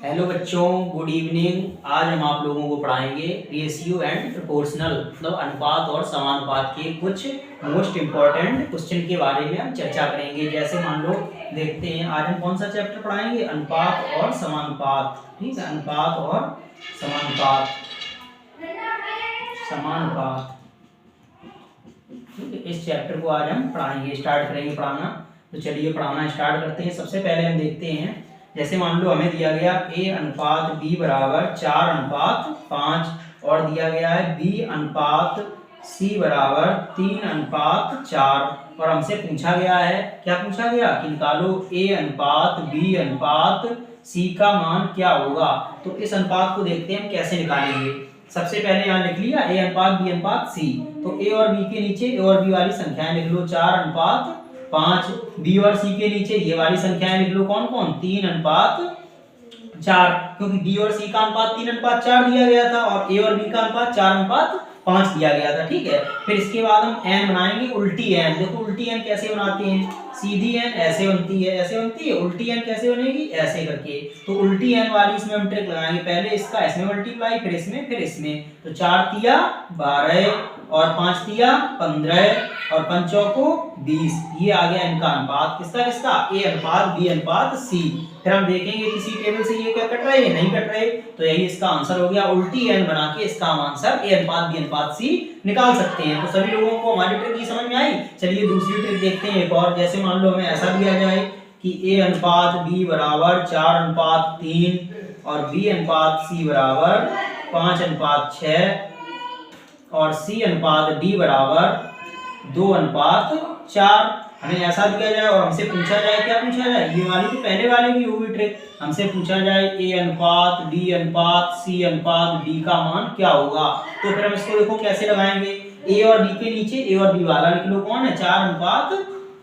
Hello बच्चों, good evening. आज हम आप लोगों को पढ़ाएंगे रेशियो एंड प्रोपोर्शनल, मतलब अनुपात और समानुपात के कुछ मोस्ट इम्पोर्टेंट क्वेश्चन के बारे में हम चर्चा करेंगे। जैसे मान लो देखते हैं, आज हम कौन सा चैप्टर पढ़ाएंगे, अनुपात और समानुपात। ठीक है, अनुपात और समानुपात। समानुपात, ठीक है, इस चैप्टर को आज हम पढ़ाएंगे, स्टार्ट करेंगे पढ़ाना। तो चलिए पढ़ाना स्टार्ट करते हैं। सबसे पहले हम देखते हैं, जैसे मान लो हमें दिया गया a अनुपात b बराबर 4 अनुपात 5 और दिया गया है b अनुपात c बराबर 3 अनुपात 4 और हमसे पूछा गया है, क्या पूछा गया कि निकालो a अनुपात b अनुपात c का मान क्या होगा। तो इस अनुपात को देखते हैं हम कैसे निकालेंगे। सबसे पहले यहाँ लिख लिया a अनुपात b अनुपात c, तो a और b के नीचे a और b वाली संख्याएं लिख लो, 4 अनुपात 5, b और c के नीचे ये वाली संख्याएं लिख लो, कौन कौन, 3 अनुपात 4, क्योंकि b और c का अनुपात 3 अनुपात 4 दिया गया था और a और b का अनुपात 4 अनुपात 5 दिया गया था। ठीक है, फिर इसके बाद हम n बनाएंगे, उल्टी n। देखो उल्टी n कैसे बनाते हैं, सीधी n ऐसे बनती है, ऐसे बनती है। उल्टी n कैसे बनेगी, ऐसे करके। तो उल्टी n वाली इसमें हम ट्रिक लगाएंगे, पहले इसका इसमें मल्टीप्लाई, फिर इसमें, फिर इसमें। तो 4 तिया 12 और 5 तिया 15 और 5 चौको 20। ये आ गया इनका अनुपात, किसका किसका, a अनुपात b अनुपात c। फिर हम देखेंगे किसी टेबल से ये क्या कट रहा है, ये नहीं कट रहे, तो यही इसका आंसर हो गया। उल्टी n बना के इसका हम आंसर a अनुपात b अनुपात c निकाल सकते हैं। तो सभी लोगों को हमारी ट्रिक की समझ में आई। चलिए दूसरी ट्रिक देखते हैं एक और। जैसे मान लो हमें ऐसा दिया जाए कि a अनुपात b बराबर 4 अनुपात 3 और b अनुपात c बराबर 5 अनुपात 6 और c अनुपात d बराबर 2 अनुपात 4। हमें ऐसा दिया जाए और हमसे पूछा जाए, क्या पूछा जाए, ये वाली तो पहले वाले की होगी ट्रिक। हमसे पूछा जाए a अनुपात b अनुपात c अनुपात d का मान क्या होगा। तो फिर हम इसको देखो कैसे लगाएंगे, a और b के नीचे a और b वाला लिख लो, कौन है, 4 अनुपात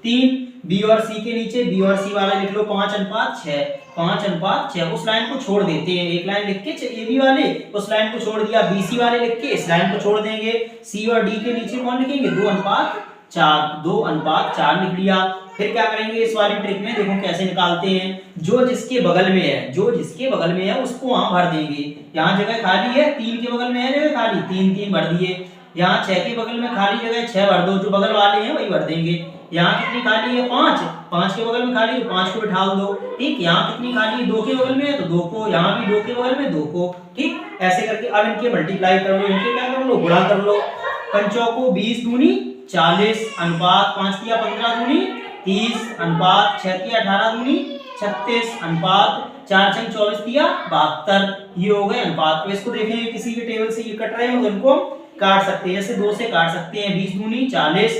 3, b और c के नीचे b और c वाला लिख लो, 5 अनुपात 6, 5 अनुपात 6। उस लाइन को छोड़ देते हैं, एक लाइन लिख के ए बी वाले, उस लाइन को छोड़ दिया, बी सी वाले लिख के इस लाइन को छोड़ देंगे। सी और डी के नीचे कौन लिखेंगे, 2 अनुपात 4, 2 अनुपात 4 लिख लिया। फिर क्या करेंगे, इस वाली ट्रिक में देखो कैसे निकालते हैं। जो जिसके बगल में है, जो जिसके बगल में है उसको वहां भर देंगे। यहाँ जगह खाली है, 3 के बगल में है जगह खाली, 3 3 भर दिए। यहाँ 6 के बगल में खाली जगह 6 भर दो, जो बगल वाले हैं वही भर देंगे। यहाँ कितनी खाली है, 5, 5 के बगल में खाली है, 5 को बिठा दो। ठीक, यहाँ कितनी खाली है, 2 के बगल में है तो 2 को, यहाँ भी 2 के बगल में 2 को। ठीक, ऐसे करके अब इनके मल्टीप्लाई कर लो, इनके क्या कर लो, गुणा कर लो। 5 को 20 दूनी 40 अनुपात 5 तिया 15 दूनी 30 अनुपात 6 तिया 18 दूनी 36 अनुपात 4 छंग 24 तिया 72। ये हो गए अनुपात। तो इसको देखेंगे किसी के टेबल से ये कट रहे हैं तो इनको काट सकते हैं, जैसे 2 से काट सकते हैं। 20 दूनी 40,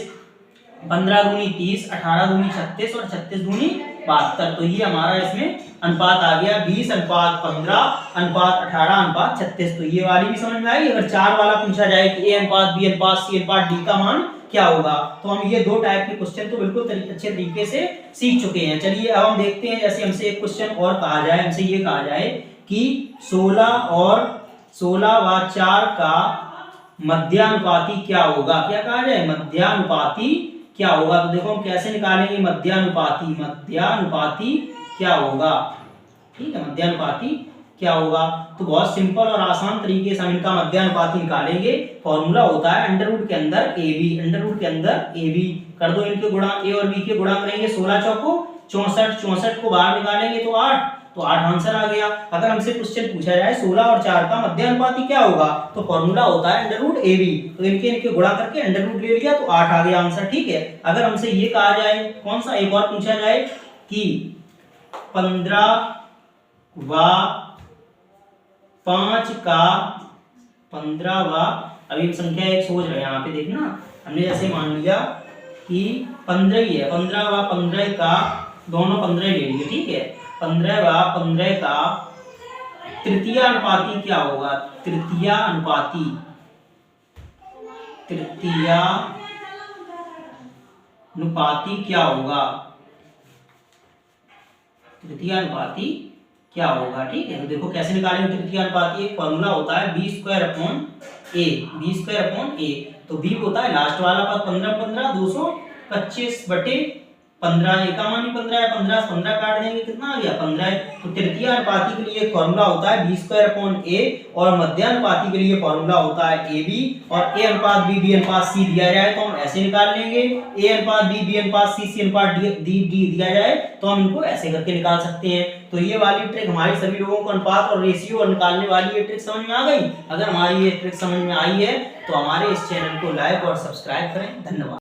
15 दूनी 30, 18 दूनी 36 और 36 दूनी 72। तो ये हमारा इसमें अनुपात आ गया 20 अनुपात 15 अनुपात 18 अनुपात 36। तो ये वाली भी समझ में आई। अगर 4 वाला पूछा जाए कि a अनुपात b अनुपात c अनुपात d का मान क्या होगा, तो हम ये दो टाइप के क्वेश्चन तो बिल्कुल अच्छे तरीके से सीख चुके हैं। चलिए अब हम देखते हैं, जैसे हमसे एक क्वेश्चन और कहा जाए, हमसे ये कहा जाए कि 16 व 4 का मध्यानुपाती क्या होगा। क्या कहा जाए, मध्यानुपाती क्या होगा। तो देखो हम कैसे निकालेंगे मध्यानुपाती, मध्यानुपाती क्या होगा। ठीक है, मध्यानुपाती क्या होगा। तो बहुत सिंपल और आसान तरीके से हम इनका मध्यानुपाती निकालेंगे। फॉर्मूला होता है अंडर रूट के अंदर ए बी, अंडर रूट के अंदर ए बी कर दो। इनके गुणा ए और बी के गुणा करेंगे, 16 चौको 64, 64 को बाहर निकालेंगे तो 8, तो 8 आंसर आ गया। अगर हमसे क्वेश्चन पूछा जाए 16 और 4 का मध्यानुपाती क्या होगा, तो फॉर्मूला होता है अंडर रूट ए बी। तो इनके गुणा करके अंडर रूट ले लिया तो 8 आ गया आंसर। ठीक है, अगर हमसे ये कहा जाए, कौन सा एक और पूछा जाए कि 15 व 5 का 15 व, अभी हम संख्या एक सोच रहे हैं, यहाँ पे देखना, हमने जैसे मान लिया कि 15 ही है, 15 व 15 का, दोनों 15 ले लिए। ठीक है, 15 व 15 का तृतीय अनुपाती क्या होगा, तृतीय अनुपाती, तृतीय अनुपाती क्या होगा, तृतीय अनुपाती क्या होगा। ठीक है, तो देखो कैसे निकालेंगे तृतीय अनुपाती। एक फॉर्मूला होता है b square upon a, b square upon a। तो b होता है लास्ट वाला पद, 15 15 225 बटे 15 एकामानी 15 है, 15 से 15 काट देंगे कितना आ गया 15। तो तृतीय अनुपाती के लिए फॉर्मूला होता है b² और मध्यानुपाती के लिए फॉर्मूला होता है ab। और a अनुपात b अनुपात c दिया जाए तो हम ऐसे निकाल लेंगे, a अनुपात b अनुपात c अनुपात d दिया जाए तो हम इनको ऐसे करके निकाल सकते हैं। तो ये वाली ट्रिक हमारी सभी लोगों को अनुपात और रेशियो निकालने वाली ये ट्रिक समझ में आ गई। अगर हमारी ये ट्रिक समझ में आई है तो हमारे इस चैनल को लाइक और सब्सक्राइब करें। धन्यवाद।